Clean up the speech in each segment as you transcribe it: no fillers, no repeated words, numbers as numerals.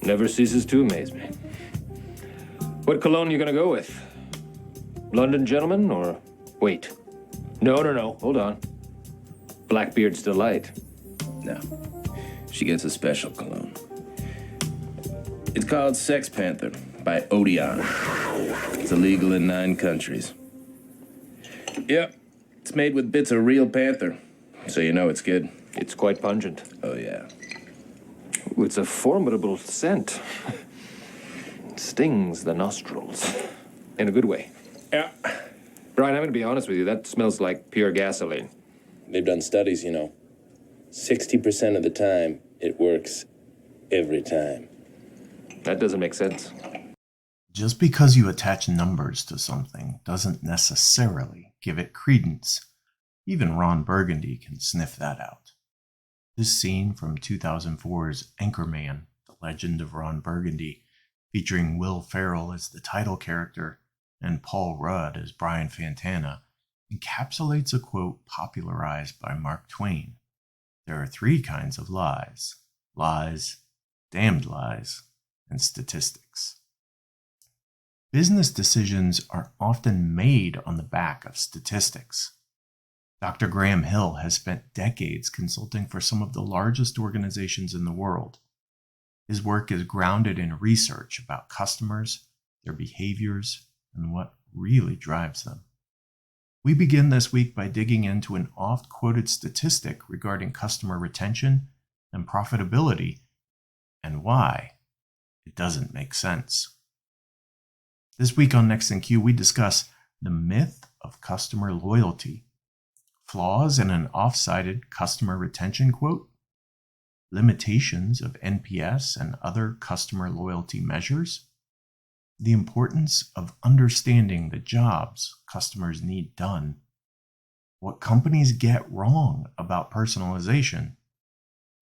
Never ceases to amaze me. What cologne are you gonna go with? London Gentleman or... Wait. No. Hold on. Blackbeard's Delight. No. She gets a special cologne. It's called Sex Panther by Odeon. It's illegal in 9 countries. Yep. It's made with bits of real panther, so you know it's good. It's quite pungent. Oh, yeah. Ooh, it's a formidable scent. It stings the nostrils. In a good way. Yeah. Brian, I'm gonna be honest with you. That smells like pure gasoline. They've done studies, you know. 60% of the time, it works every time. That doesn't make sense. Just because you attach numbers to something doesn't necessarily give it credence. Even Ron Burgundy can sniff that out. This scene from 2004's Anchorman, The Legend of Ron Burgundy, featuring Will Ferrell as the title character and Paul Rudd as Brian Fantana, encapsulates a quote popularized by Mark Twain. There are 3 kinds of lies: lies, damned lies, and statistics. Business decisions are often made on the back of statistics. Dr. Graham Hill has spent decades consulting for some of the largest organizations in the world. His work is grounded in research about customers, their behaviors, and what really drives them. We begin this week by digging into an oft-quoted statistic regarding customer retention and profitability, and why it doesn't make sense. This week on Next in Queue, we discuss the myth of customer loyalty, flaws in an oft-cited customer retention quote, limitations of NPS and other customer loyalty measures, the importance of understanding the jobs customers need done, what companies get wrong about personalization,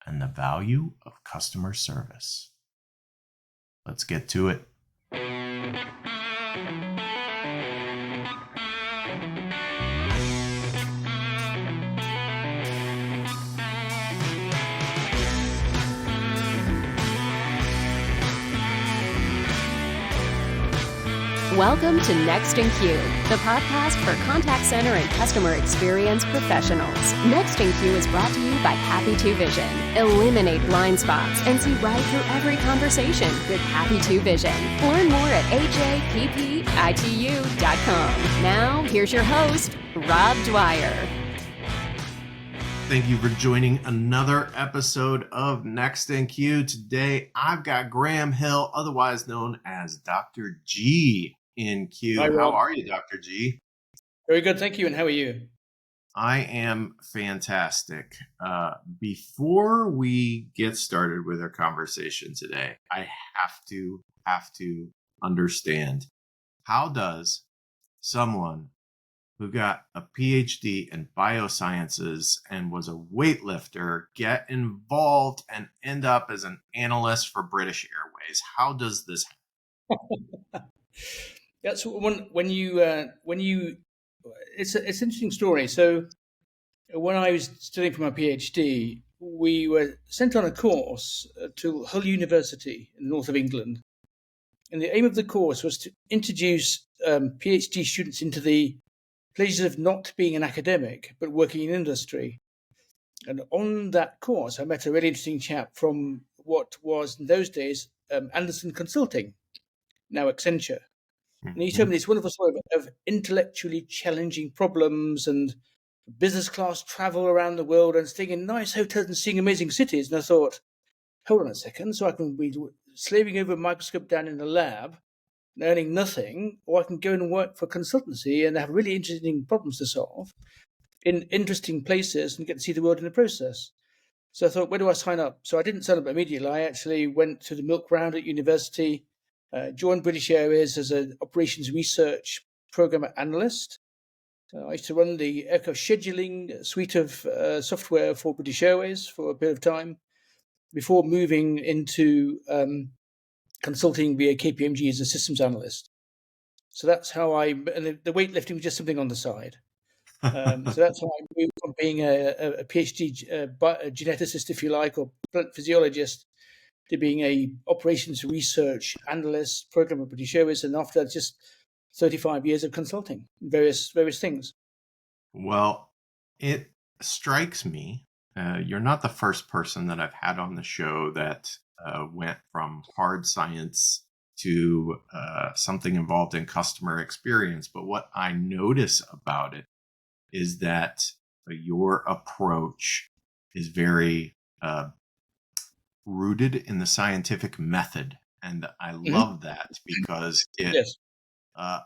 and the value of customer service. Let's get to it. Welcome to Next in Queue, the podcast for contact center and customer experience professionals. Next in Queue is brought to you by Happy 2 Vision. Eliminate blind spots and see right through every conversation with Happy 2 Vision. Learn more at happitu.com. Now, here's your host, Rob Dwyer. Thank you for joining another episode of Next in Queue. Today, I've got Graham Hill, otherwise known as Dr. G, in queue. Hi, Rob. How are you, Dr. G? Very good, thank you. And how are you? I am fantastic. Before we get started with our conversation today, I have to understand, how does someone who got a PhD in biosciences and was a weightlifter get involved and end up as an analyst for British Airways? How does this happen? That's when you it's an interesting story. So when I was studying for my PhD, we were sent on a course to Hull University in the north of England, and the aim of the course was to introduce PhD students into the pleasures of not being an academic but working in industry. And on that course, I met a really interesting chap from what was in those days Anderson Consulting, now Accenture. And he told me this wonderful story of intellectually challenging problems and business class travel around the world and staying in nice hotels and seeing amazing cities. And I thought, hold on a second, so I can be slaving over a microscope down in a lab and earning nothing, or I can go and work for consultancy and have really interesting problems to solve in interesting places and get to see the world in the process. So I thought, where do I sign up? So I didn't sign up immediately. I actually went to the milk round at university, joined British Airways as an operations research program analyst. I used to run the aircraft scheduling suite of software for British Airways for a period of time before moving into consulting via KPMG as a systems analyst. So that's how and the weightlifting was just something on the side. So that's how I moved from being a PhD geneticist, if you like, or plant physiologist, to being a operations research analyst, program of British Airways, and after that, just 35 years of consulting, various things. Well, it strikes me, you're not the first person that I've had on the show that went from hard science to something involved in customer experience. But what I notice about it is that your approach is very rooted in the scientific method. And I love that because it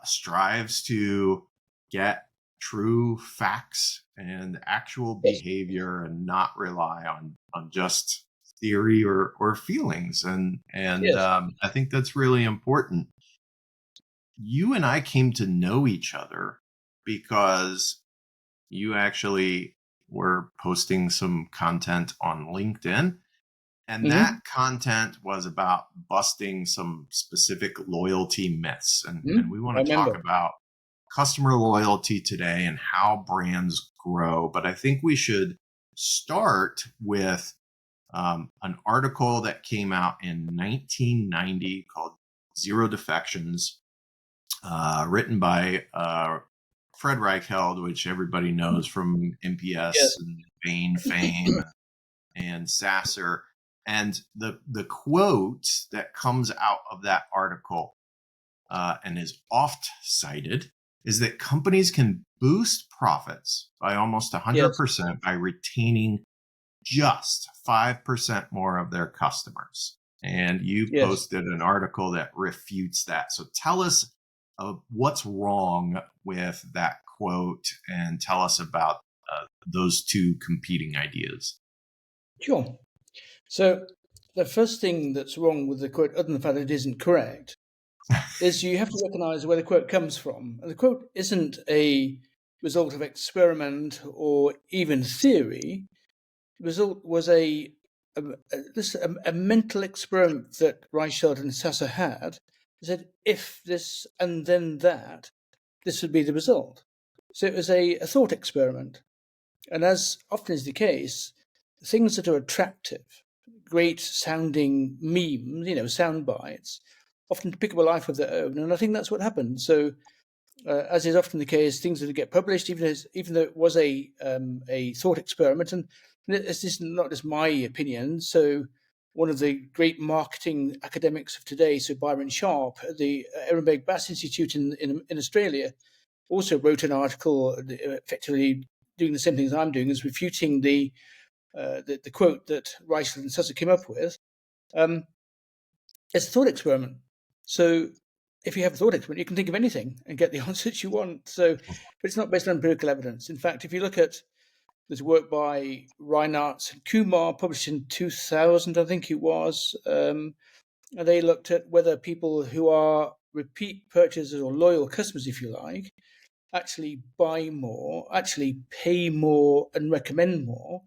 strives to get true facts and actual behavior and not rely on just theory or feelings. And I think that's really important. You and I came to know each other because you actually were posting some content on LinkedIn. And that content was about busting some specific loyalty myths. And we want to talk about customer loyalty today and how brands grow. But I think we should start with an article that came out in 1990 called Zero Defections, written by Fred Reichheld, which everybody knows from NPS and Bain fame and Sasser. And the quote that comes out of that article and is oft cited is that companies can boost profits by almost 100% by retaining just 5% more of their customers. And you posted an article that refutes that. So tell us what's wrong with that quote and tell us about those two competing ideas. Sure. So the first thing that's wrong with the quote, other than the fact that it isn't correct, is you have to recognize where the quote comes from. And the quote isn't a result of experiment or even theory. The result was a mental experiment that Reichheld and Sasser had. They said, if this and then that, this would be the result. So it was a thought experiment. And as often is the case, things that are attractive, great sounding memes, sound bites, often pick up a life of their own. And I think that's what happened. So as is often the case, things that get published, even though it was a thought experiment, and this is not just my opinion. So one of the great marketing academics of today, so Byron Sharp, at the Ehrenberg Bass Institute in Australia, also wrote an article effectively doing the same things I'm doing, is refuting the quote that Reichheld and Sasser came up with. It's a thought experiment. So if you have a thought experiment, you can think of anything and get the answers you want. So, but it's not based on empirical evidence. In fact, if you look at this work by Reinhardt and Kumar, published in 2000, I think it was, they looked at whether people who are repeat purchasers or loyal customers, if you like, actually buy more, actually pay more and recommend more.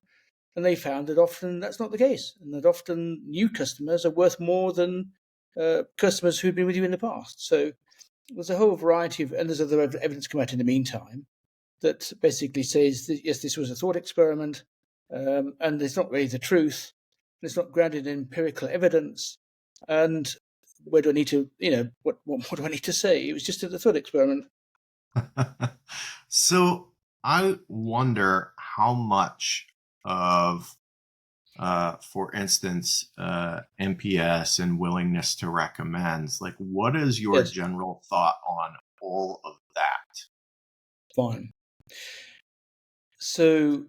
And they found that often that's not the case, and that often new customers are worth more than customers who'd been with you in the past. So there's a whole variety of, and there's other evidence come out in the meantime that basically says that, yes, this was a thought experiment, and it's not really the truth. It's not grounded in empirical evidence. And where do I need to, what do I need to say? It was just a thought experiment. So I wonder how much of, for instance, NPS and willingness to recommend, like, what is your general thought on all of that? Fine. So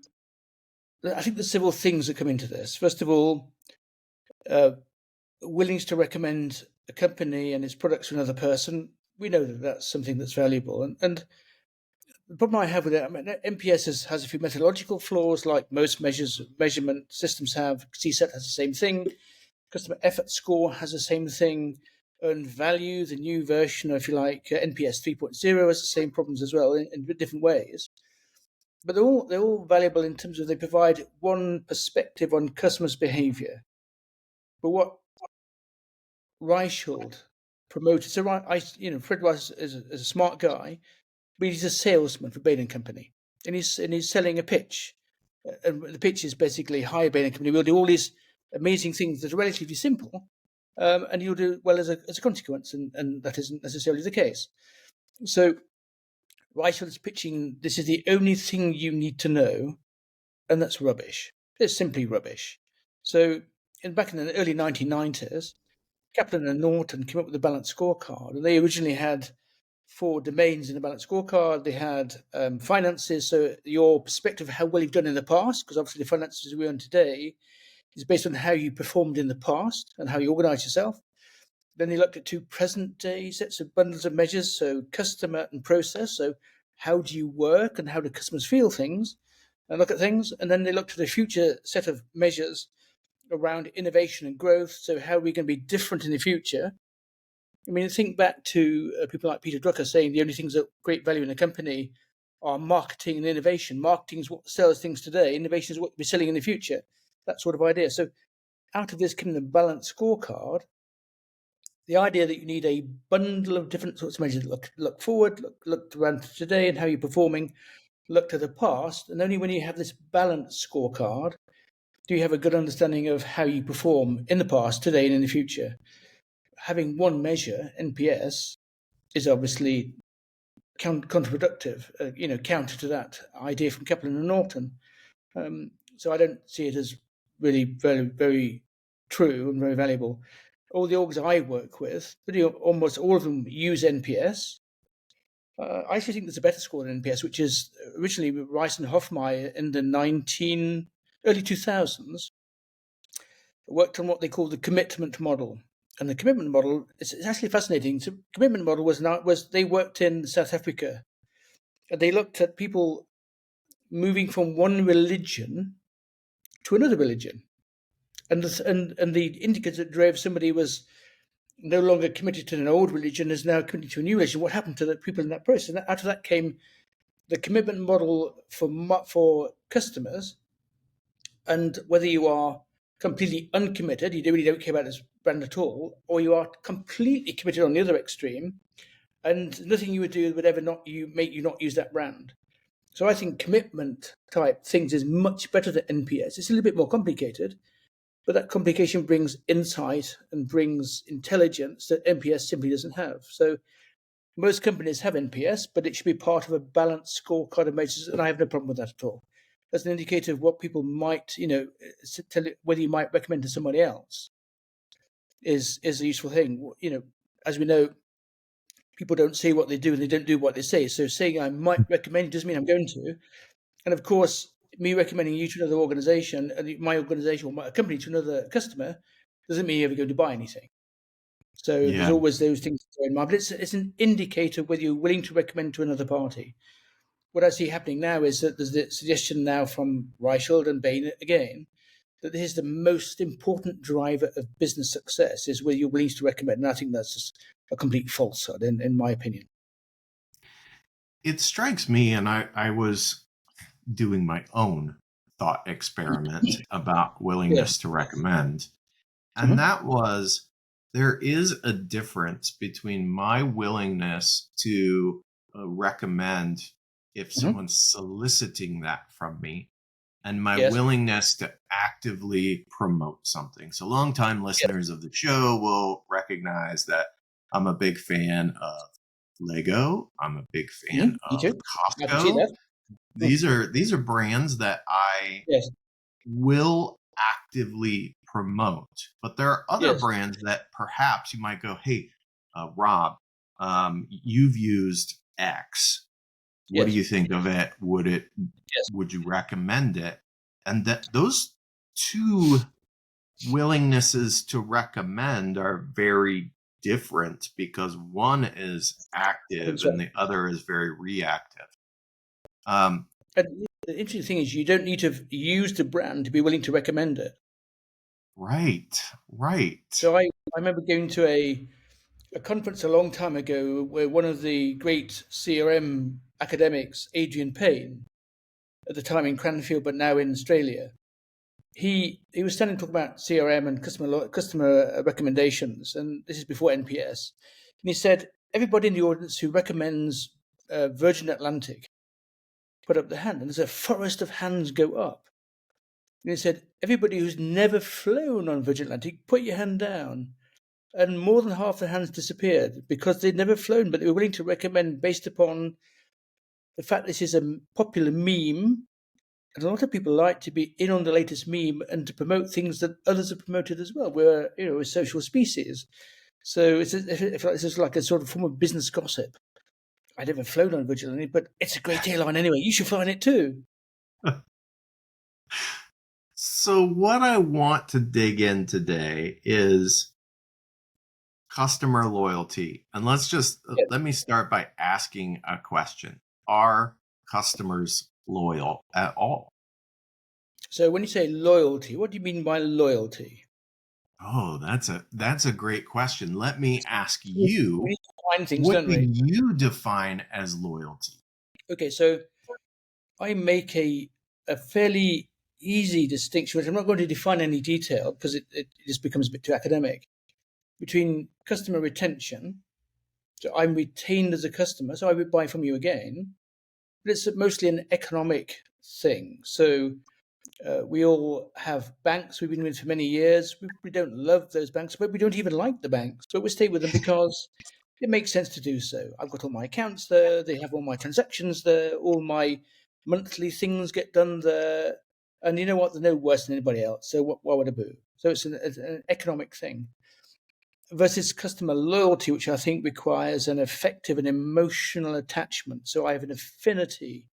I think there's several things that come into this. First of all, willingness to recommend a company and its products to another person. We know that that's something that's valuable. And the problem I have with it, NPS has a few methodological flaws, like most measurement systems have. CSAT has the same thing. Customer effort score has the same thing. Earned value, the new version, if you like, NPS 3.0 has the same problems as well in different ways. But they're all valuable in terms of they provide one perspective on customers' behavior. But what Reichheld promoted, so Fred Weiss is a smart guy, but he's a salesman for Bain & Company, and he's selling a pitch. And the pitch is basically, hi, Bain & Company, we'll do all these amazing things that are relatively simple, and you'll do well as a consequence, and that isn't necessarily the case. So Reichel is pitching, this is the only thing you need to know, and that's rubbish. It's simply rubbish. So back in the early 1990s, Kaplan and Norton came up with a balanced scorecard, and they originally had 4 domains in the balanced scorecard. They had finances, so your perspective of how well you've done in the past, because obviously the finances we earn today is based on how you performed in the past and how you organize yourself. Then they looked at 2 present day sets of bundles of measures, so customer and process. So how do you work and how do customers feel things and look at things? And then they looked at a future set of measures around innovation and growth. So how are we going to be different in the future? I mean, think back to people like Peter Drucker saying the only things that create value in a company are marketing and innovation. Marketing is what sells things today. Innovation is what we're selling in the future. That sort of idea. So out of this came the balanced scorecard. The idea that you need a bundle of different sorts of measures, look forward, look around to today and how you're performing, look to the past, and only when you have this balanced scorecard do you have a good understanding of how you perform in the past, today, and in the future. Having one measure, NPS, is obviously counterproductive, counter to that idea from Kaplan and Norton. So I don't see it as really very, very true and very valuable. All the orgs I work with, almost all of them use NPS. I actually think there's a better score than NPS, which is originally Rice and Hofmeier in the early 2000s worked on what they call the commitment model. And the commitment model is actually fascinating. So, commitment model was they worked in South Africa, and they looked at people moving from one religion to another religion, and the indicator that drove somebody was no longer committed to an old religion, is now committed to a new religion. What happened to the people in that process? And out of that came the commitment model for customers, and whether you are completely uncommitted, you really don't care about this brand at all, or you are completely committed on the other extreme, and nothing you would do would ever make you not use that brand. So I think commitment type things is much better than NPS. It's a little bit more complicated, but that complication brings insight and brings intelligence that NPS simply doesn't have. So most companies have NPS, but it should be part of a balanced scorecard of measures, and I have no problem with that at all. As an indicator of what people might, tell you whether you might recommend to somebody else is a useful thing. As we know, people don't say what they do and they don't do what they say. So saying I might recommend doesn't mean I'm going to. And of course, me recommending you to another organization and my organization or my company to another customer doesn't mean you're ever going to buy anything. So there's always those things to bear in mind. But it's an indicator whether you're willing to recommend to another party. What I see happening now is that there's the suggestion now from Reichelt and Bain again that this is the most important driver of business success is whether you're willing to recommend. And I think that's just a complete falsehood, in my opinion. It strikes me, and I was doing my own thought experiment about willingness to recommend, and that was there is a difference between my willingness to recommend if someone's soliciting that from me and my willingness to actively promote something. So longtime listeners of the show will recognize that I'm a big fan of Lego. I'm a big fan of Costco. These are brands that I will actively promote. But there are other brands that perhaps you might go, hey, Rob, you've used X. What do you think of it? Would you recommend it? And that those two willingnesses to recommend are very different because one is active and the other is very reactive. And the interesting thing is you don't need to use the brand to be willing to recommend it. Right. So I remember going to a conference a long time ago where one of the great CRM academics, Adrian Payne, at the time in Cranfield, but now in Australia, he was standing talking about CRM and customer recommendations, and this is before NPS. And he said, everybody in the audience who recommends Virgin Atlantic, put up their hand, and there's a forest of hands go up. And he said, everybody who's never flown on Virgin Atlantic, put your hand down. And more than half the hands disappeared because they'd never flown, but they were willing to recommend based upon the fact this is a popular meme. And a lot of people like to be in on the latest meme and to promote things that others have promoted as well. We're, a social species. So it's like a sort of form of business gossip. I'd never flown on Virgin Atlantic, but it's a great airline anyway. You should fly on it too. So what I want to dig in today is customer loyalty. And let me start by asking a question. Are customers loyal at all? So when you say loyalty, what do you mean by loyalty? Oh, that's a great question. Let me ask you, We need to define things, what don't do we? you define as loyalty? Okay, so I make a fairly easy distinction, which I'm not going to define any detail because it just becomes a bit too academic, between customer retention. So I'm retained as a customer, so I would buy from you again. But it's mostly an economic thing. So we all have banks we've been with for many years. We don't love those banks, but we don't even like the banks. But we stay with them because it makes sense to do so. I've got all my accounts there. They have all my transactions there. All my monthly things get done there. And you know what? They're no worse than anybody else. So why would I boo? So it's an economic thing versus customer loyalty, which I think requires an effective and emotional attachment. So I have an affinity.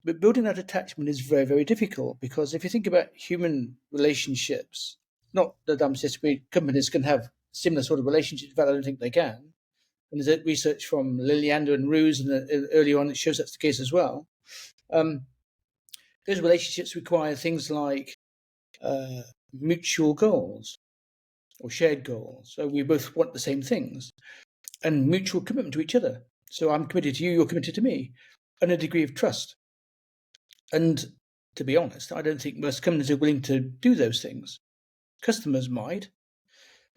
But building that attachment is very, very difficult because if you think about human relationships, not that I'm suggesting companies can have similar sort of relationships, in fact, I don't think they can. And there's research from Liliander and Ruse, and earlier on it shows that's the case as well. Those relationships require things like mutual goals or shared goals. So we both want the same things and mutual commitment to each other. So I'm committed to you, you're committed to me, and a degree of trust. And to be honest, I don't think most companies are willing to do those things. Customers might,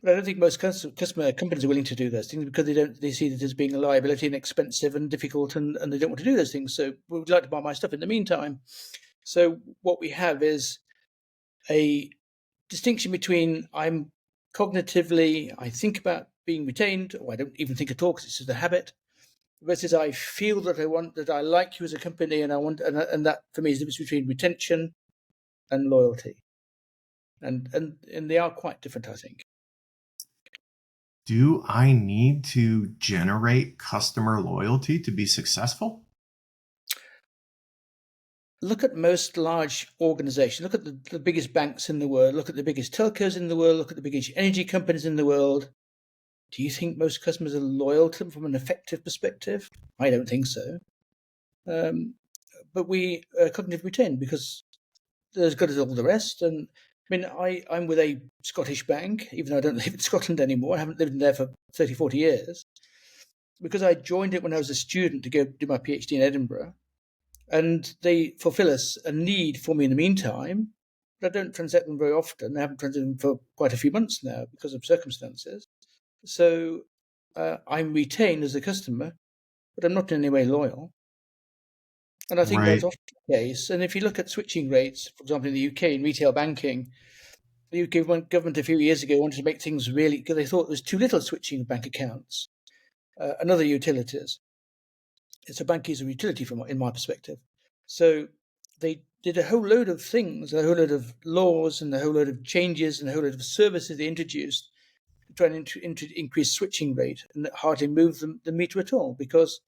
but I don't think most customer companies are willing to do those things because they see it as being a liability and expensive and difficult, and they don't want to do those things. So we'd like to buy my stuff in the meantime. So what we have is a distinction between I think about being retained, or I don't even think at all because it's just a habit, versus I feel that I like you as a company, and and that for me is the difference between retention and loyalty, and they are quite different, I think. Do I need to generate customer loyalty to be successful? Look at most large organizations. Look at the biggest banks in the world. Look at the biggest telcos in the world. Look at the biggest energy companies in the world. Do you think most customers are loyal to them from an effective perspective? I don't think so. But we cognitively retain because they're as good as all the rest. And I mean, I'm with a Scottish bank, even though I don't live in Scotland anymore. I haven't lived in there for 30, 40 years. Because I joined it when I was a student to go do my PhD in Edinburgh. And they fulfill a need for me in the meantime. But I don't transact them very often. I haven't transacted them for quite a few months now because of circumstances. So I'm retained as a customer, but I'm not in any way loyal. And I think Right. that's often the case. And if you look at switching rates, for example, in the UK, in retail banking, the UK government a few years ago wanted to make things really, because they thought there was too little switching of bank accounts and other utilities. It's a bank is a utility in my perspective. So they did a whole load of things, a whole load of laws and a whole load of changes and a whole load of services they introduced to try and increase switching rate, and that hardly moved the meter at all because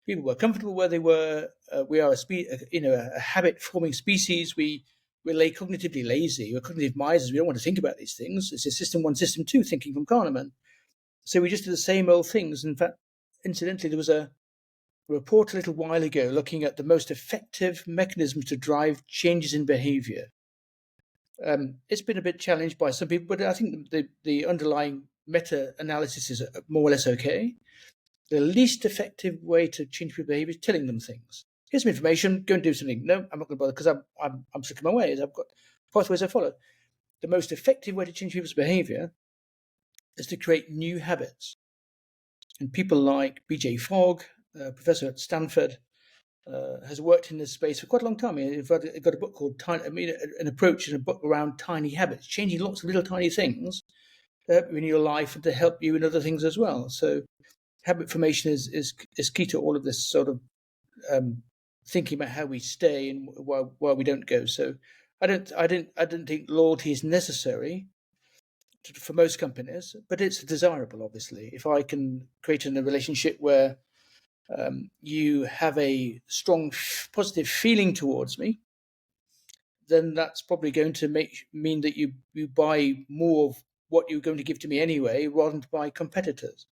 people were comfortable where they were. We are a habit-forming species. We're cognitively lazy. We're cognitive misers. We don't want to think about these things. It's a system one, system two thinking from Kahneman. So we just do the same old things. In fact, incidentally, there was a report a little while ago looking at the most effective mechanisms to drive changes in behavior. It's been a bit challenged by some people, but I think the underlying meta-analysis is more or less okay. The least effective way to change people's behavior is telling them things. Here's some information, go and do something. No, I'm not going to bother because I'm stuck in my ways. I've got pathways I follow. The most effective way to change people's behavior is to create new habits. And people like B.J. Fogg, professor at Stanford, has worked in this space for quite a long time. I've got a book called an approach and a book around tiny habits, changing lots of little tiny things to help you in your life and to help you in other things as well. So habit formation is key to all of this sort of thinking about how we stay and why we don't go. So I don't think loyalty is necessary for most companies, but it's desirable. Obviously, if I can create a relationship where you have a strong positive feeling towards me, then that's probably going to mean that you buy more of what you're going to give to me anyway, rather than to buy competitors.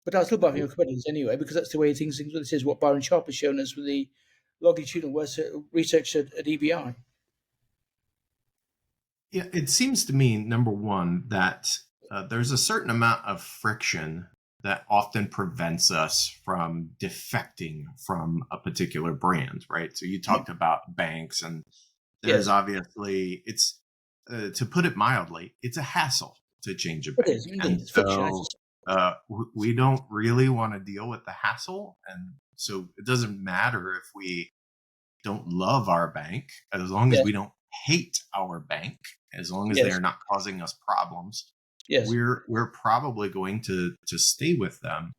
But I'll still buy from your competitors anyway, because that's the way things. This is what Byron Sharp has shown us with the longitudinal research at EBI. Yeah, it seems to me, number one, that there's a certain amount of friction that often prevents us from defecting from a particular brand, right? So you talked about banks, and there's obviously, it's to put it mildly, it's a hassle to change a bank. It is, indeed. And It's friction. so we don't really want to deal with the hassle, and so it doesn't matter if we don't love our bank, as long as we don't hate our bank, as long as they are not causing us problems. We're probably going to stay with them.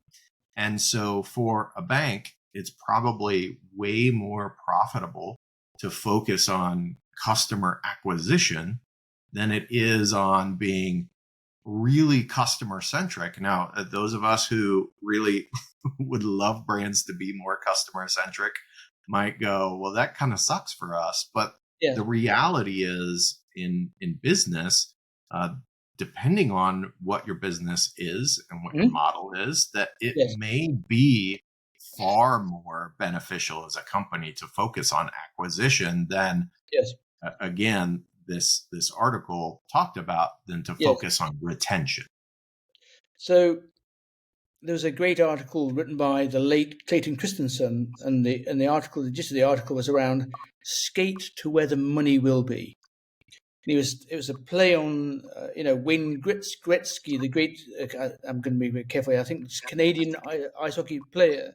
And so for a bank, it's probably way more profitable to focus on customer acquisition than it is on being really customer centric. Now, those of us who really would love brands to be more customer centric might go, well, that kind of sucks for us. But the reality is in business, depending on what your business is and what your model is, that it may be far more beneficial as a company to focus on acquisition than, again, this article talked about, than to focus on retention. So there was a great article written by the late Clayton Christensen, and the article, the gist of the article was around skate to where the money will be. And it was a play on, Wayne Gretzky, the great, I'm going to be very careful here, I think it's Canadian ice hockey player,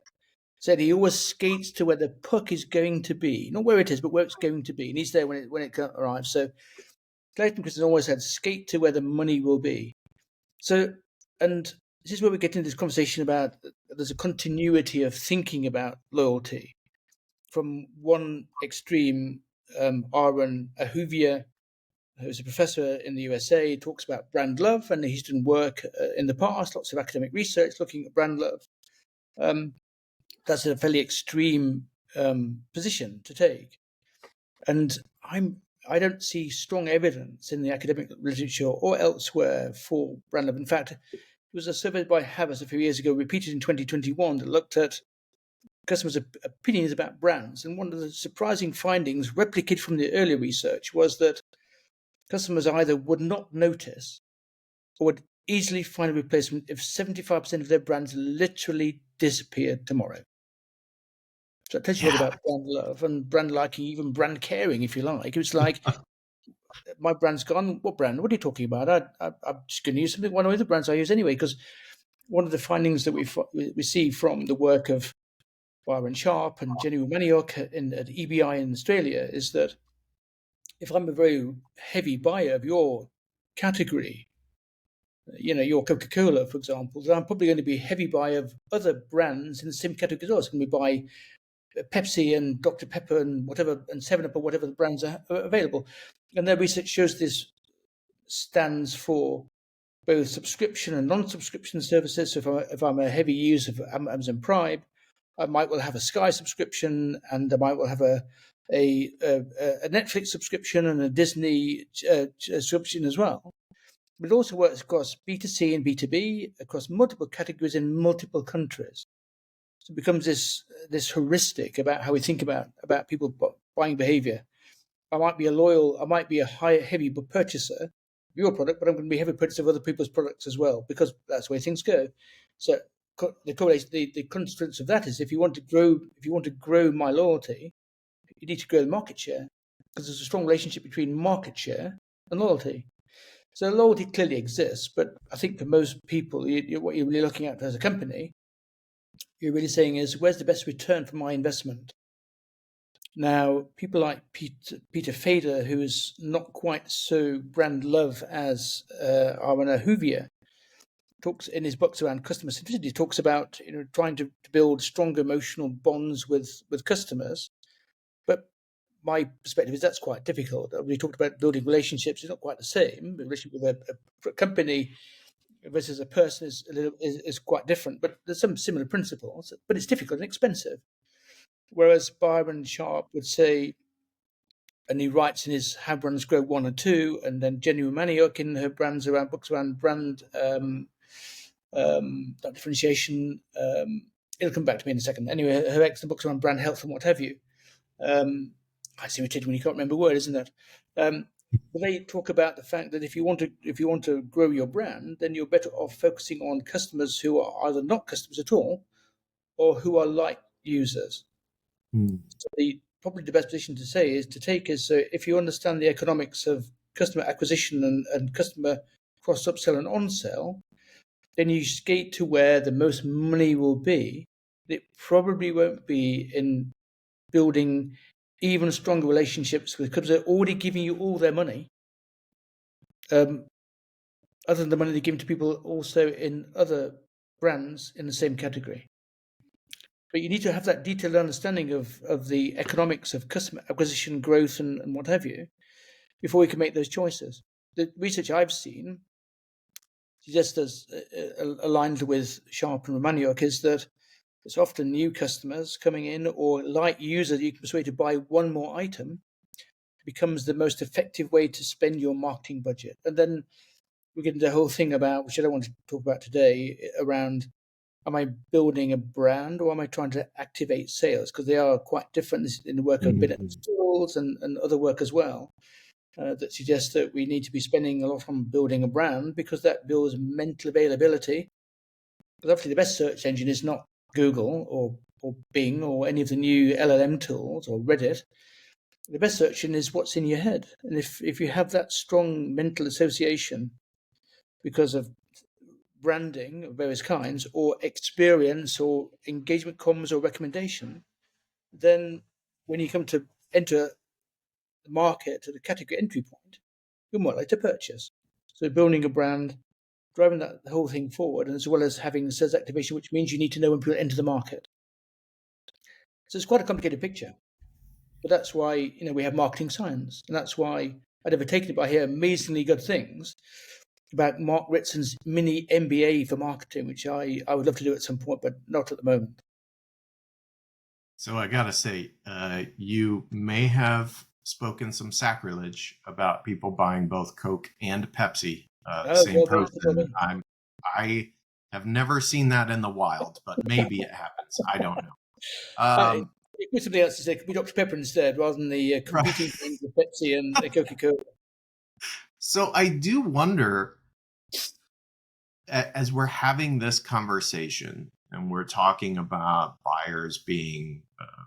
said he always skates to where the puck is going to be. Not where it is, but where it's going to be. And he's there when it arrives. So Clayton Christensen always had skate to where the money will be. So, and this is where we get into this conversation about there's a continuity of thinking about loyalty. From one extreme, Aaron Ahuvia, who's a professor in the USA, talks about brand love, and he's done work in the past, lots of academic research looking at brand love. That's a fairly extreme position to take, and I don't see strong evidence in the academic literature or elsewhere for brand love. In fact, it was a survey by Havas a few years ago, repeated in 2021, that looked at customers' opinions about brands, and one of the surprising findings, replicated from the earlier research, was that customers either would not notice or would easily find a replacement if 75% of their brands literally disappeared tomorrow. So it tells you a lot about brand love and brand liking, even brand caring, if you like. It's like, my brand's gone. What brand? What are you talking about? I'm just going to use something, one of the brands I use anyway, because one of the findings that we see from the work of Byron Sharp and Jenny Romaniuk at EBI in Australia is that if I'm a very heavy buyer of your category, your Coca-Cola, for example, then I'm probably going to be a heavy buyer of other brands in the same category as well. So I'm going to buy Pepsi and Dr. Pepper and whatever, and 7-Up or whatever the brands are available. And their research shows this stands for both subscription and non-subscription services. So if I'm a heavy user of Amazon Prime, I might well have a Sky subscription, and I might well have a Netflix subscription and a Disney subscription as well. But it also works across B2C and B2B, across multiple categories in multiple countries. So it becomes this heuristic about how we think about people buying behavior. I might be a heavy purchaser of your product, but I'm going to be a heavy purchaser of other people's products as well, because that's the way things go. So the consequence of that is, if you want to grow my loyalty, you need to grow the market share, because there's a strong relationship between market share and loyalty. So loyalty clearly exists, but I think for most people, what you're really looking at as a company, you're really saying is, where's the best return for my investment? Now, people like Peter Fader, who is not quite so brand love as Armand Houvier, talks in his books around customer centricity, talks about trying to build strong emotional bonds with customers. But my perspective is that's quite difficult. We talked about building relationships; it's not quite the same. A relationship with a company versus a person is quite different. But there's some similar principles. But it's difficult and expensive. Whereas Byron Sharp would say, and he writes in his How Brands Grow 1 and 2, and then Genuine Manioc in her books around brand differentiation. It'll come back to me in a second. Anyway, her excellent books around brand health and what have you. It's irritating when you can't remember a word, isn't it? But they talk about the fact that if you want to grow your brand, then you're better off focusing on customers who are either not customers at all or who are light users. So probably the best position to say is if you understand the economics of customer acquisition and customer cross upsell and on sell, then you skate to where the most money will be. It probably won't be in building even stronger relationships with because they're already giving you all their money. Other than the money they give to people also in other brands in the same category. But you need to have that detailed understanding of the economics of customer acquisition, growth, and what have you, before you can make those choices. The research I've seen, just as aligned with Sharp and Romaniuk, is that it's often new customers coming in or light users you can persuade to buy one more item becomes the most effective way to spend your marketing budget. And then we get into the whole thing about, which I don't want to talk about today, around am I building a brand or am I trying to activate sales? Because they are quite different in the work of Bennett and Stalls and other work as well, that suggests that we need to be spending a lot on building a brand because that builds mental availability. But obviously the best search engine is not Google or Bing or any of the new LLM tools or Reddit. The best search engine is what's in your head. And if you have that strong mental association because of branding of various kinds or experience or engagement comms or recommendation, then when you come to enter the market at the category entry point, you're more likely to purchase. So building a brand, driving that whole thing forward, and as well as having sales activation, which means you need to know when people enter the market. So it's quite a complicated picture. But that's why we have marketing science, and that's why I'd ever taken it. But I hear amazingly good things about Mark Ritson's mini MBA for marketing, which I would love to do at some point, but not at the moment. So I gotta say, you may have spoken some sacrilege about people buying both Coke and Pepsi. Same person. I have never seen that in the wild, but maybe it happens. I don't know. It was something else to say. Could be Dr. Pepper instead, rather than the competing things of Pepsi and Coca-Cola. So I do wonder, as we're having this conversation and we're talking about buyers being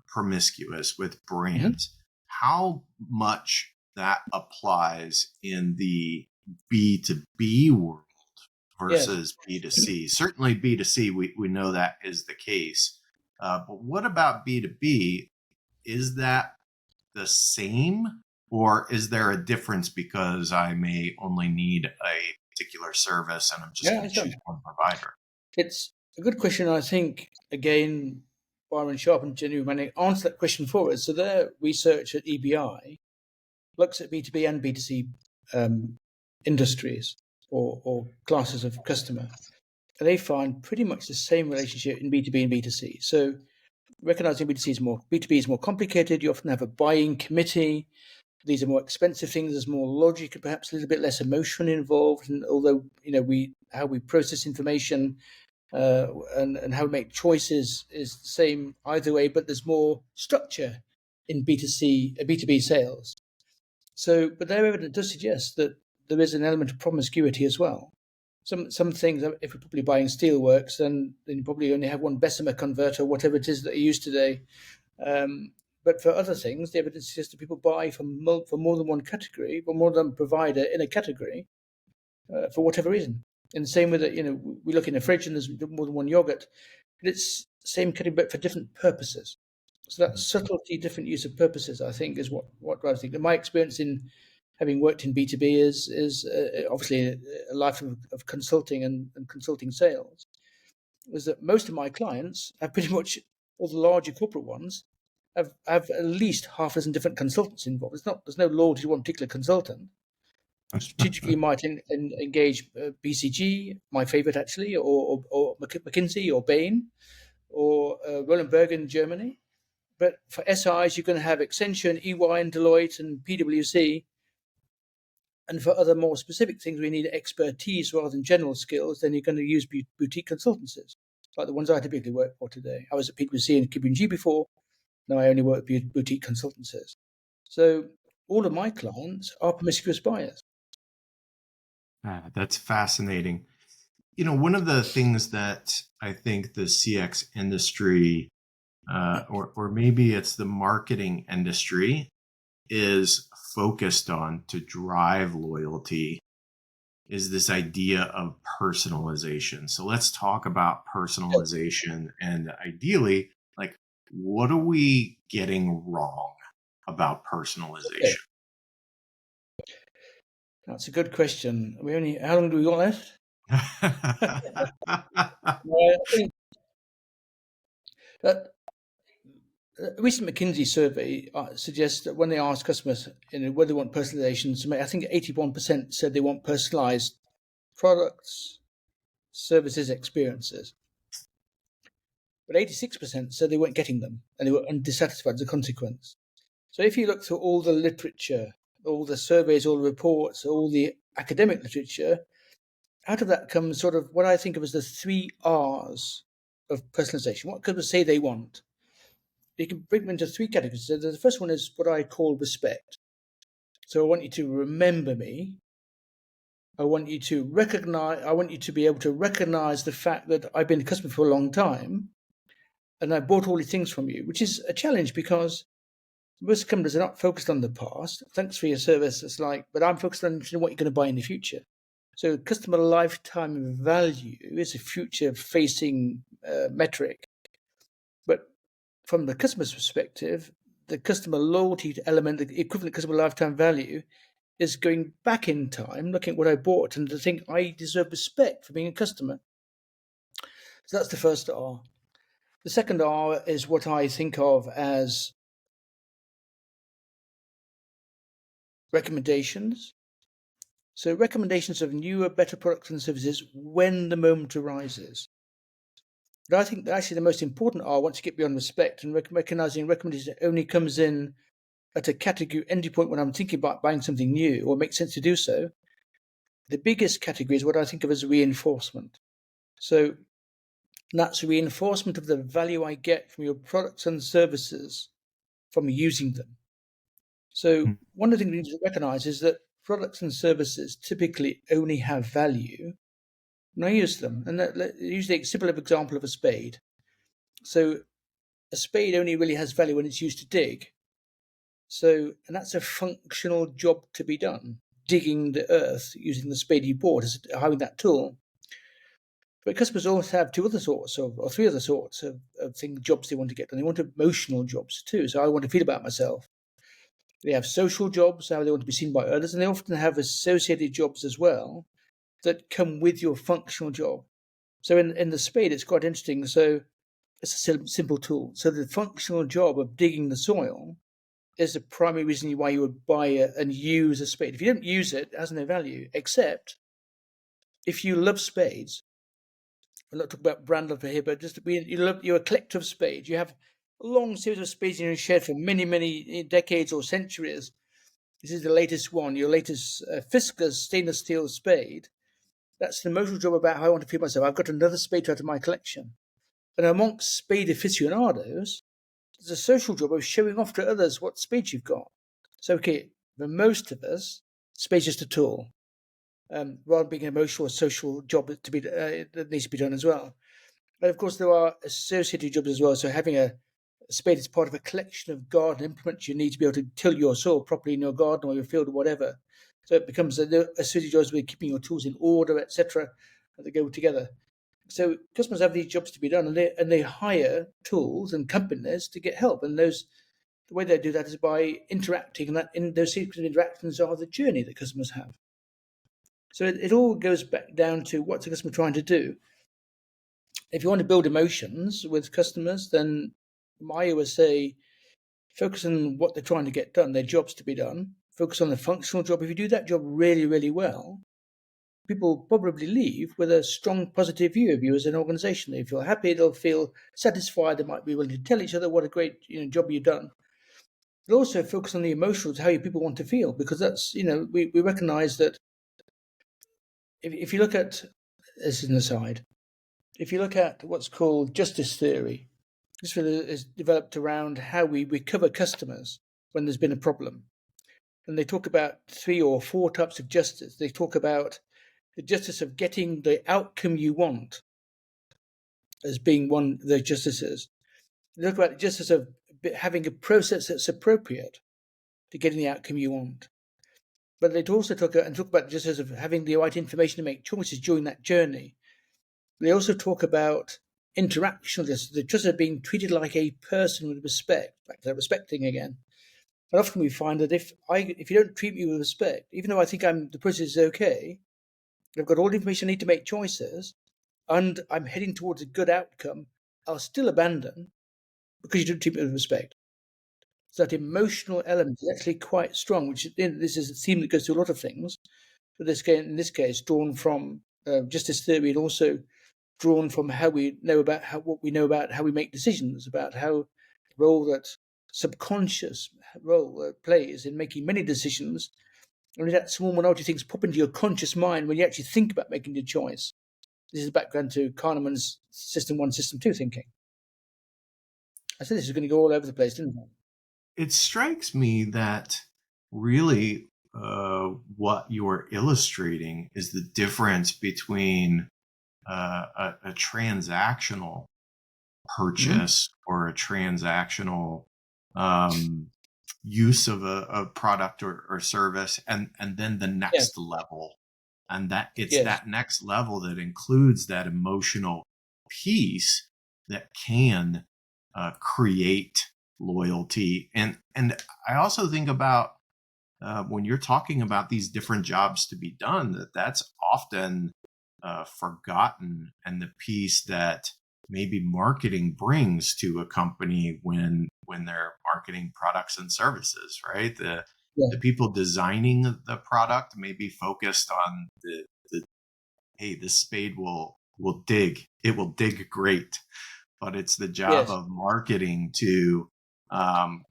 promiscuous with brands, how much that applies in the B2B world versus B2C. Certainly B2C, we know that is the case. But what about B2B? Is that the same, or is there a difference because I may only need a particular service and I'm just going to choose one provider? It's a good question. I think, again, Byron Sharp and Genuine Manioc answer that question for us. So their research at EBI looks at B2B and B2C industries or classes of customer. And they find pretty much the same relationship in B2B and B2C. So recognizing B2B is more complicated. You often have a buying committee. These are more expensive things. There's more logic and perhaps a little bit less emotion involved. And although how we process information and how we make choices is the same either way, but there's more structure in B2B sales. So, but their evidence does suggest that there is an element of promiscuity as well. Some things, if you're probably buying steelworks, then you probably only have one Bessemer converter, whatever it is that you use today. But for other things, the evidence suggests that people buy for more than one category, or more than one provider in a category, for whatever reason. And the same with we look in a fridge and there's more than one yogurt, but it's the same category but for different purposes. So that subtlety, different use of purposes, I think, is what drives things. And my experience in having worked in B2B is obviously a life of consulting and consulting sales, is that most of my clients have pretty much, all the larger corporate ones, have at least half a dozen different consultants involved. There's no loyalty to one particular consultant. Strategically, might engage BCG, my favorite actually, or McKinsey or Bain, or Roland Berger in Germany. But for SIs, you're going to have Accenture and EY and Deloitte and PwC. And for other more specific things, we need expertise rather than general skills. Then you're going to use boutique consultancies, like the ones I typically work for today. I was at PwC and KPMG before. Now I only work with boutique consultancies. So all of my clients are promiscuous buyers. That's fascinating. One of the things that I think the CX industry, or maybe it's the marketing industry, is focused on to drive loyalty is this idea of personalization. So let's talk about personalization, and ideally, like, what are we getting wrong about personalization? That's a good question. How long do we got left? I think that a recent McKinsey survey suggests that when they ask customers whether they want personalization, I think 81% said they want personalized products, services, experiences. But 86% said they weren't getting them and they were dissatisfied as a consequence. So if you look through all the literature, all the surveys, all the reports, all the academic literature, out of that comes sort of what I think of as the 3 R's of personalization. What customers say they want. You can break them into 3 categories. So the first one is what I call respect. So I want you to remember me. I want you to be able to recognize the fact that I've been a customer for a long time and I bought all these things from you, which is a challenge because most companies are not focused on the past. Thanks for your service. It's like, but I'm focused on what you're going to buy in the future. So customer lifetime value is a future-facing metric. But from the customer's perspective, the customer loyalty element, the equivalent customer lifetime value, is going back in time, looking at what I bought and to think I deserve respect for being a customer. So that's the first R. The second R is what I think of as recommendations. So recommendations of newer, better products and services when the moment arises. But I think that actually the most important R, once you get beyond respect and recognizing recommendation only comes in at a category entry point when I'm thinking about buying something new or makes sense to do so. The biggest category is what I think of as reinforcement. So that's reinforcement of the value I get from your products and services from using them. So one of the things we need to recognize is that products and services typically only have value when I use them. And usually a simple example of a spade. So a spade only really has value when it's used to dig. So, and that's a functional job to be done, digging the earth using the spade you bought, as having that tool. But customers also have 3 other sorts of jobs they want to get done. They want emotional jobs too. So I want to feel about myself. They have social jobs, how they want to be seen by others, and they often have associated jobs as well that come with your functional job. So in the spade, it's quite interesting. So it's a simple tool. So the functional job of digging the soil is the primary reason why you would buy and use a spade. If you don't use it, it has no value, except if you love spades. I'm not talking about brand love here, but you're a collector of spades. You have a long series of spades in your shed for many, many decades or centuries. This is the latest one, your latest Fiskars stainless steel spade. That's the emotional job about how I want to feel myself. I've got another spade to add to my collection. And amongst spade aficionados, there's a social job of showing off to others what spades you've got. So, okay, for most of us, spade's just a tool. Rather than being an emotional or social job that needs to be done as well. And of course, there are associated jobs as well. So having a spade is part of a collection of garden implements you need to be able to till your soil properly in your garden or your field or whatever. So it becomes associated jobs with keeping your tools in order, etc. They go together. So customers have these jobs to be done, and they hire tools and companies to get help. And the way they do that is by interacting, and those sequence of interactions are the journey that customers have. So it all goes back down to what's the customer trying to do. If you want to build emotions with customers, then I always say focus on what they're trying to get done, their jobs to be done. Focus on the functional job. If you do that job really, really well, people probably leave with a strong positive view of you as an organization. They feel happy, they'll feel satisfied, they might be willing to tell each other what a great job you've done. But also focus on the emotions, how your people want to feel, because that's, we recognize that if you look at, this is an aside, if you look at what's called justice theory, this is developed around how we recover customers when there's been a problem. And they talk about 3 or 4 types of justice. They talk about the justice of getting the outcome you want as being one of those justices. They talk about the justice of having a process that's appropriate to getting the outcome you want. But they also talk about the justice of having the right information to make choices during that journey. They also talk about interactional justice, the justice of being treated like a person with respect, back to that respecting again. And often we find that if you don't treat me with respect, even though I think the process is okay, I've got all the information I need to make choices, and I'm heading towards a good outcome, I'll still abandon because you don't treat me with respect. So that emotional element is actually quite strong, which this is a theme that goes through a lot of things. But in this case, drawn from justice theory, and also drawn from how we know about what we know about how we make decisions, about how the role that subconscious role plays in making many decisions. Only that small minority of things pop into your conscious mind when you actually think about making the choice. This is the background to Kahneman's System 1, System 2 thinking. I said this is going to go all over the place, didn't I? It strikes me that really what you're illustrating is the difference between a transactional purchase or a transactional use of a product or service, and then the next level, and that it's that next level that includes that emotional piece that can create loyalty. And I also think about when you're talking about these different jobs to be done, that's often forgotten, and the piece that maybe marketing brings to a company when they're marketing products and services, right? The people designing the product may be focused on the hey, this spade will dig. It will dig great. But it's the job of marketing to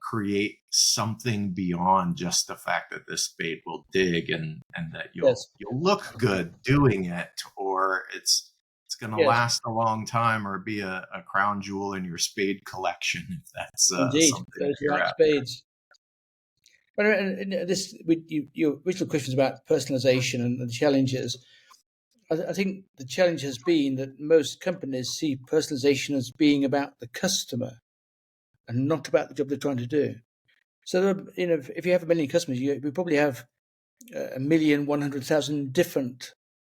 create something beyond just the fact that this spade will dig and that you'll look good doing it, or it's going to last a long time, or be a crown jewel in your spade collection, if that's something those you're right after. spades. But your original questions about personalization and the challenges. I think the challenge has been that most companies see personalization as being about the customer and not about the job they're trying to do. So, if you have 1 million customers, we probably have 1,100,000 different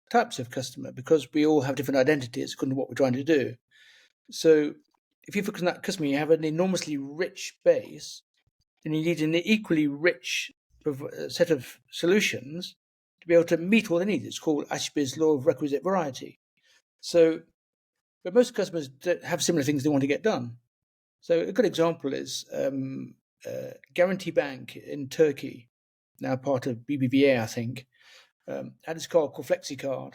types of customer, because we all have different identities according to what we're trying to do. So, if you focus on that customer, you have an enormously rich base, and you need an equally rich set of solutions to be able to meet all the needs. It's called Ashby's law of requisite variety. So, but most customers have similar things they want to get done. So a good example is Guarantee Bank in Turkey, now part of BBVA, I think, had this card called FlexiCard,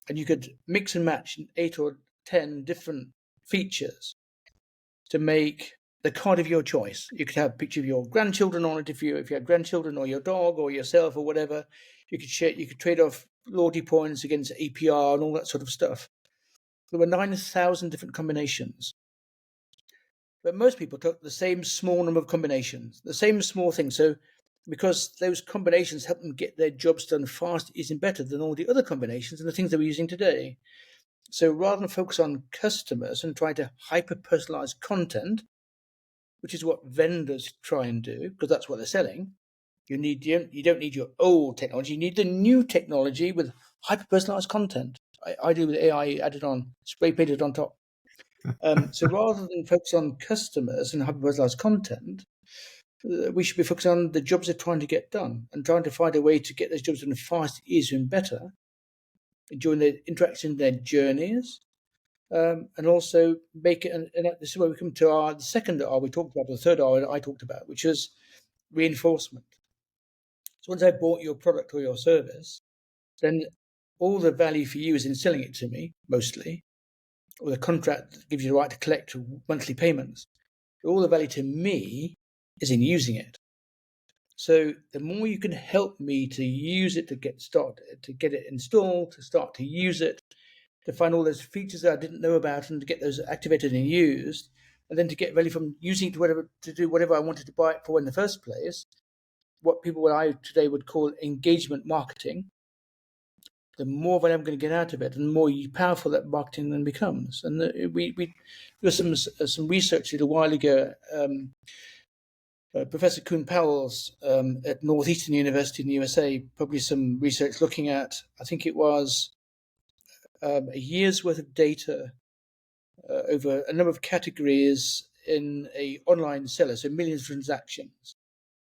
and you could mix and match 8 or 10 different features to make the card of your choice. You could have a picture of your grandchildren on it if you had grandchildren, or your dog, or yourself, or whatever. You could trade off loyalty points against APR and all that sort of stuff. There were 9,000 different combinations. But most people took the same small number of combinations, the same small thing. So because those combinations help them get their jobs done fast, isn't better than all the other combinations and the things that we're using today. So rather than focus on customers and try to hyper-personalize content, which is what vendors try and do, because that's what they're selling, you don't need your old technology. You need the new technology with hyper-personalized content. I do with AI added on, spray painted on top. So rather than focus on customers and hyper-personalized content, we should be focused on the jobs they're trying to get done and trying to find a way to get those jobs done faster, easier, and better during their interaction, their journeys, and also make it. And this is where we come to the second R we talked about, the third R I talked about, which is reinforcement. So once I bought your product or your service, then all the value for you is in selling it to me, mostly, or the contract that gives you the right to collect monthly payments. All the value to me is in using it. So the more you can help me to use it, to get started, to get it installed, to start to use it, to find all those features that I didn't know about and to get those activated and used, and then to get ready from using it to do whatever I wanted to buy it for in the first place, what I today would call engagement marketing, the more value I'm going to get out of it, and the more powerful that marketing then becomes. And we there was some research a little while ago. Professor Kuhn Powell's at Northeastern University in the USA published some research looking at, I think it was a year's worth of data over a number of categories in a online seller, so millions of transactions,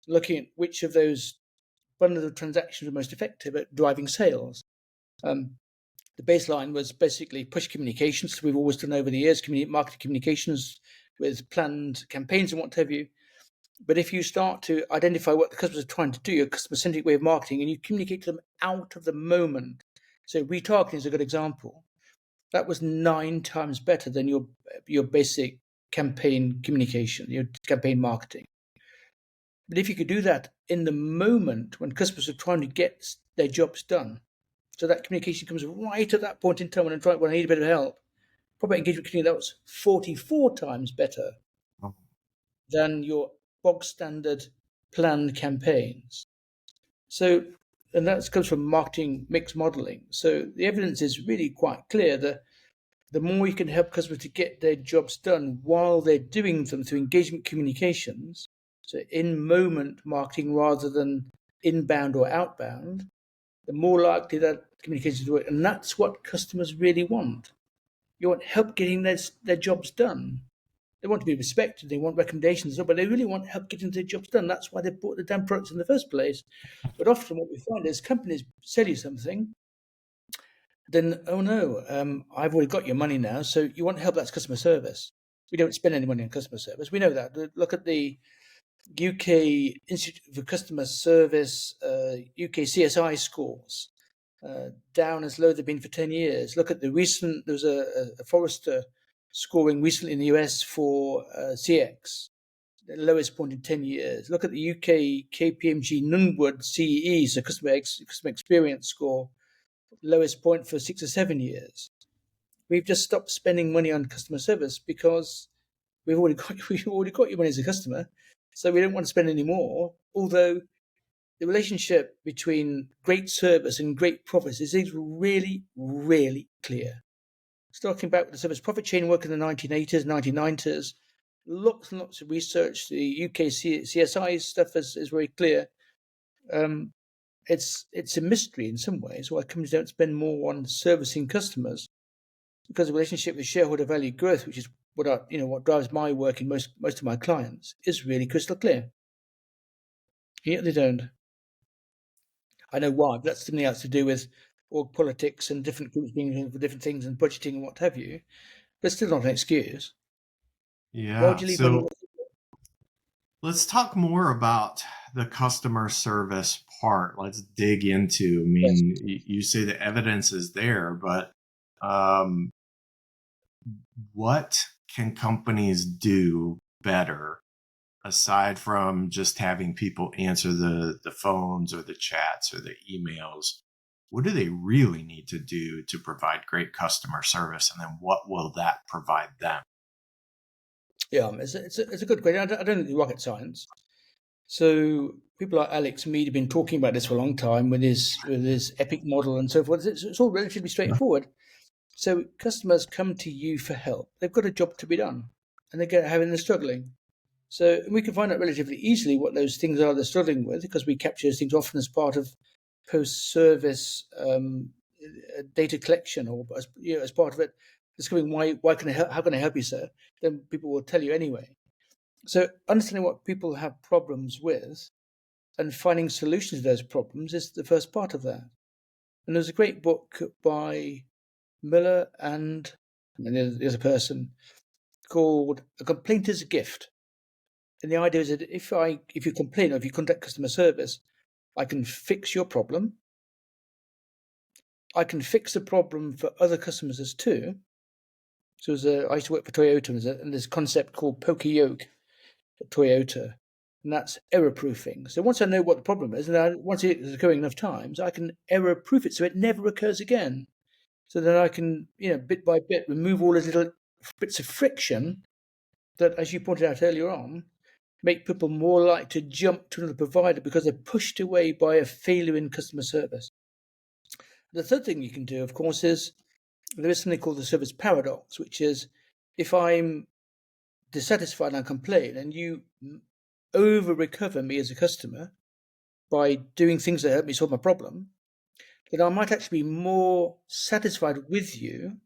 looking at which of those bundles of transactions were most effective at driving sales. The baseline was basically push communications, we've always done over the years, marketing communications with planned campaigns and what have you. But if you start to identify what the customers are trying to do, a customer-centric way of marketing, and you communicate to them out of the moment, so retargeting is a good example, that was 9 times better than your basic campaign communication, your campaign marketing. But if you could do that in the moment when customers are trying to get their jobs done, so that communication comes right at that point in time when I need a bit of help, proper engagement communication, that was 44 times better than your bog standard planned campaigns. So, and that comes from marketing mix modeling. So the evidence is really quite clear that the more you can help customers to get their jobs done while they're doing them through engagement communications, so in-moment marketing rather than inbound or outbound, the more likely that communication to work. And that's what customers really want. You want help getting their jobs done. They want to be respected, they want recommendations, but they really want help getting their jobs done. That's why they bought the damn products in the first place. But often what we find is companies sell you something, then, oh no, I've already got your money now, so you want help, that's customer service. We don't spend any money on customer service. We know that. Look at the UK Institute for Customer Service, UK CSI scores, down as low as they've been for 10 years. Look at there was a Forrester scoring recently in the US for CX, the lowest point in 10 years. Look at the UK KPMG Nunwood CEE, so customer experience score, lowest point for 6 or 7 years. We've just stopped spending money on customer service because we've already got your money as a customer, so we don't want to spend any more. Although the relationship between great service and great profits is really, really clear. Starting back with the service profit chain work in the 1980s, 1990s, lots and lots of research. The UK CSI stuff is very clear. It's a mystery in some ways why companies don't spend more on servicing customers, because the relationship with shareholder value growth, which is what drives my work in most of my clients, is really crystal clear. Yet they don't. I know why, but that's something else to do with org politics and different groups being involved for different things and budgeting and what have you. But it's still not an excuse. Yeah. So let's talk more about the customer service part. Let's dig into, I mean, yes. You say the evidence is there, but what can companies do better aside from just having people answer the phones or the chats or the emails? What do they really need to do to provide great customer service? And then what will that provide them? Yeah, it's a good question. I don't think it's rocket science. So people like Alex Mead have been talking about this for a long time with his epic model and so forth. It's all relatively straightforward. So customers come to you for help. They've got a job to be done, and they're struggling. So we can find out relatively easily what those things are they're struggling with, because we capture those things often as part of post-service data collection, or as part of it, discovering why can I help, how can I help you, sir? Then people will tell you anyway. So understanding what people have problems with and finding solutions to those problems is the first part of that. And there's a great book by Miller and there's a person called A Complaint is a Gift. And the idea is that if you complain or if you contact customer service, I can fix your problem. I can fix the problem for other customers as too. So I used to work for Toyota, and there's this concept called poker yoke at Toyota, and that's error proofing. So once I know what the problem is, and once it's occurring enough times, I can error proof it so it never occurs again. So then I can, bit by bit, remove all those little bits of friction that, as you pointed out earlier on, make people more likely to jump to another provider because they're pushed away by a failure in customer service. The third thing you can do, of course, is there is something called the service paradox, which is if I'm dissatisfied and I complain and you over-recover me as a customer by doing things that help me solve my problem, then I might actually be more satisfied with you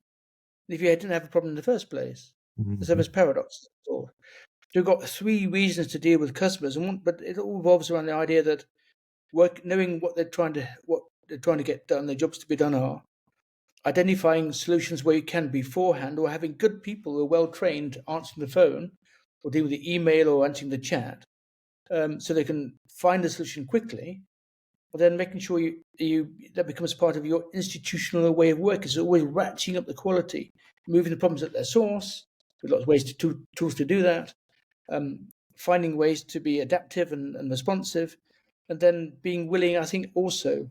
than if you didn't have a problem in the first place. Mm-hmm. The service paradox. So we've got 3 reasons to deal with customers, but it all revolves around the idea that knowing what they're trying to get done, their jobs to be done are, identifying solutions where you can beforehand, or having good people who are well trained answering the phone or dealing with the email or answering the chat, so they can find a solution quickly. But then making sure that becomes part of your institutional way of work, is always ratcheting up the quality, moving the problems at their source, with lots of ways tools to do that, finding ways to be adaptive and responsive, and then being willing, I think, also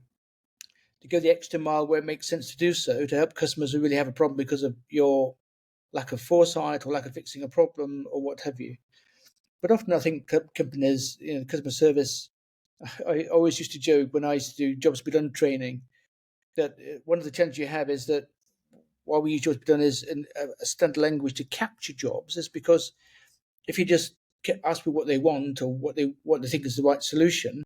to go the extra mile where it makes sense to do so, to help customers who really have a problem because of your lack of foresight or lack of fixing a problem or what have you. But often I think companies, customer service, I always used to joke when I used to do jobs to be done training, that one of the challenges you have is that while we use jobs to be done is a standard language to capture jobs, is because if you just ask people what they want or what they think is the right solution,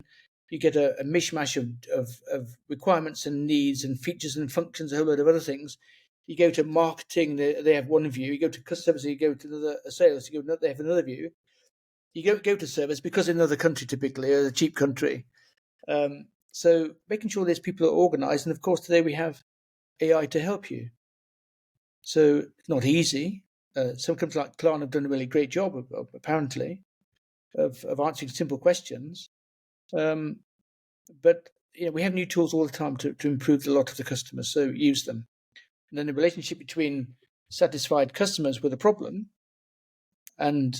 you get a mishmash of requirements and needs and features and functions, a whole load of other things. You go to marketing, they have one view. You go to customer service, you go to another sales, they have another view. You don't go to service because in another country typically, or a cheap country. So making sure these people are organized. And of course, today we have AI to help you. So it's not easy. Some companies like Klarna have done a really great job, apparently, of answering simple questions. But we have new tools all the time to improve a lot of the customers, so use them. And then the relationship between satisfied customers with a problem and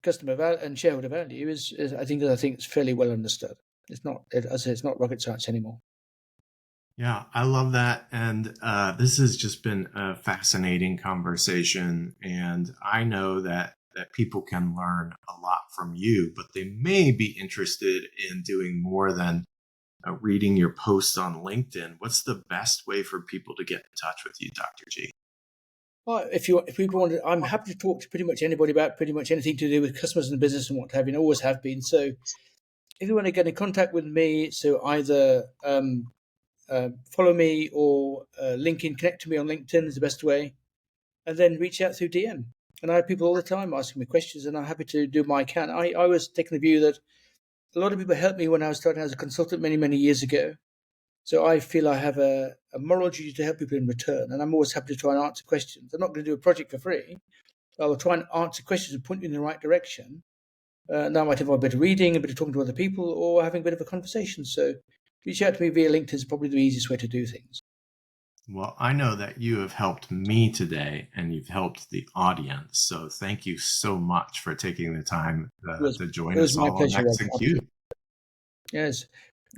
customer value and shareholder value is I think it's fairly well understood. It's not rocket science anymore. Yeah, I love that. And this has just been a fascinating conversation. And I know that people can learn a lot from you, but they may be interested in doing more than reading your posts on LinkedIn. What's the best way for people to get in touch with you, Dr. G? Well, if people want to, I'm happy to talk to pretty much anybody about pretty much anything to do with customers and business and what have you, and always have been. So if you want to get in contact with me, so either follow me or connect to me on LinkedIn is the best way, and then reach out through DM. And I have people all the time asking me questions, and I'm happy to do my can. I was taking the view that a lot of people helped me when I was starting as a consultant many, many years ago. So I feel I have a moral duty to help people in return, and I'm always happy to try and answer questions. I'm not going to do a project for free. I'll try and answer questions and point you in the right direction. Now I might involve a bit of reading, a bit of talking to other people, or having a bit of a conversation. So reach out to me via LinkedIn is probably the easiest way to do things. Well, I know that you have helped me today and you've helped the audience. So thank you so much for taking the time to join us all on Next in Q. Yes.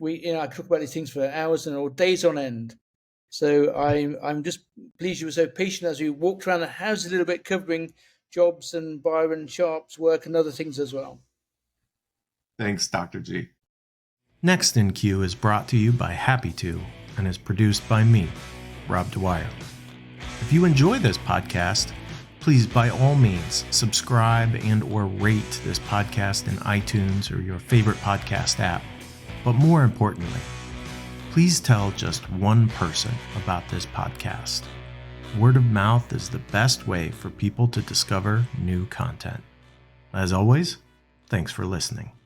I talk about these things for hours or days on end. So I'm just pleased you were so patient as we walked around the house a little bit, covering jobs and Byron Sharp's work and other things as well. Thanks, Dr. G. Next in Q is brought to you by Happy To and is produced by me, Rob Dwyer. If you enjoy this podcast, please by all means subscribe and or rate this podcast in iTunes or your favorite podcast app. But more importantly, please tell just one person about this podcast. Word of mouth is the best way for people to discover new content. As always, thanks for listening.